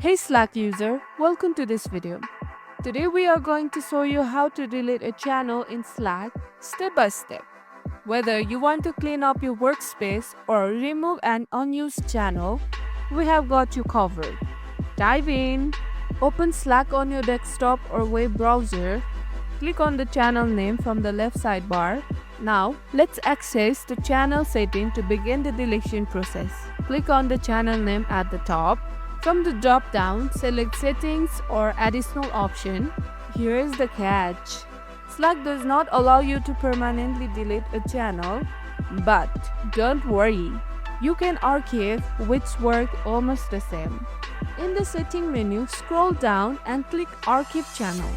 Hey Slack user, welcome to this video. Today we are going to show you how to delete a channel in Slack step by step. Whether you want to clean up your workspace or remove an unused channel, we have got you covered. Dive in, open Slack on your desktop or web browser, click on the channel name from the left sidebar. Now, let's access the channel setting to begin the deletion process. Click on the channel name at the top. From the drop-down, select Settings or Additional option. Here is the catch. Slack does not allow you to permanently delete a channel, but don't worry, you can archive, which work almost the same. In the Setting menu, scroll down and click Archive Channel.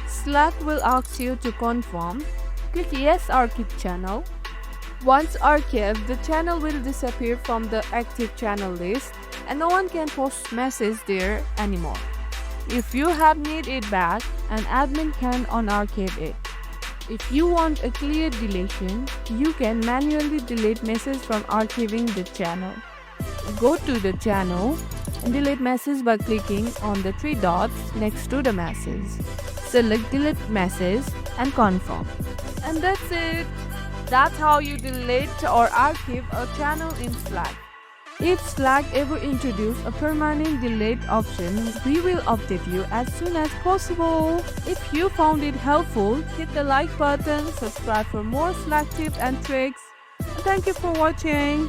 Slack will ask you to confirm. Click Yes Archive Channel. Once archived, the channel will disappear from the active channel list and no one can post message there anymore. If you have need it back, an admin can unarchive it. If you want a clear deletion, you can manually delete message from archiving the channel. Go to the channel and delete message by clicking on the three dots next to the message. Select Delete Message and confirm. And that's it. That's how you delete or archive a channel in Slack. If Slack ever introduces a permanent delete option, we will update you as soon as possible. If you found it helpful, hit the like button, subscribe for more Slack tips and tricks. And thank you for watching.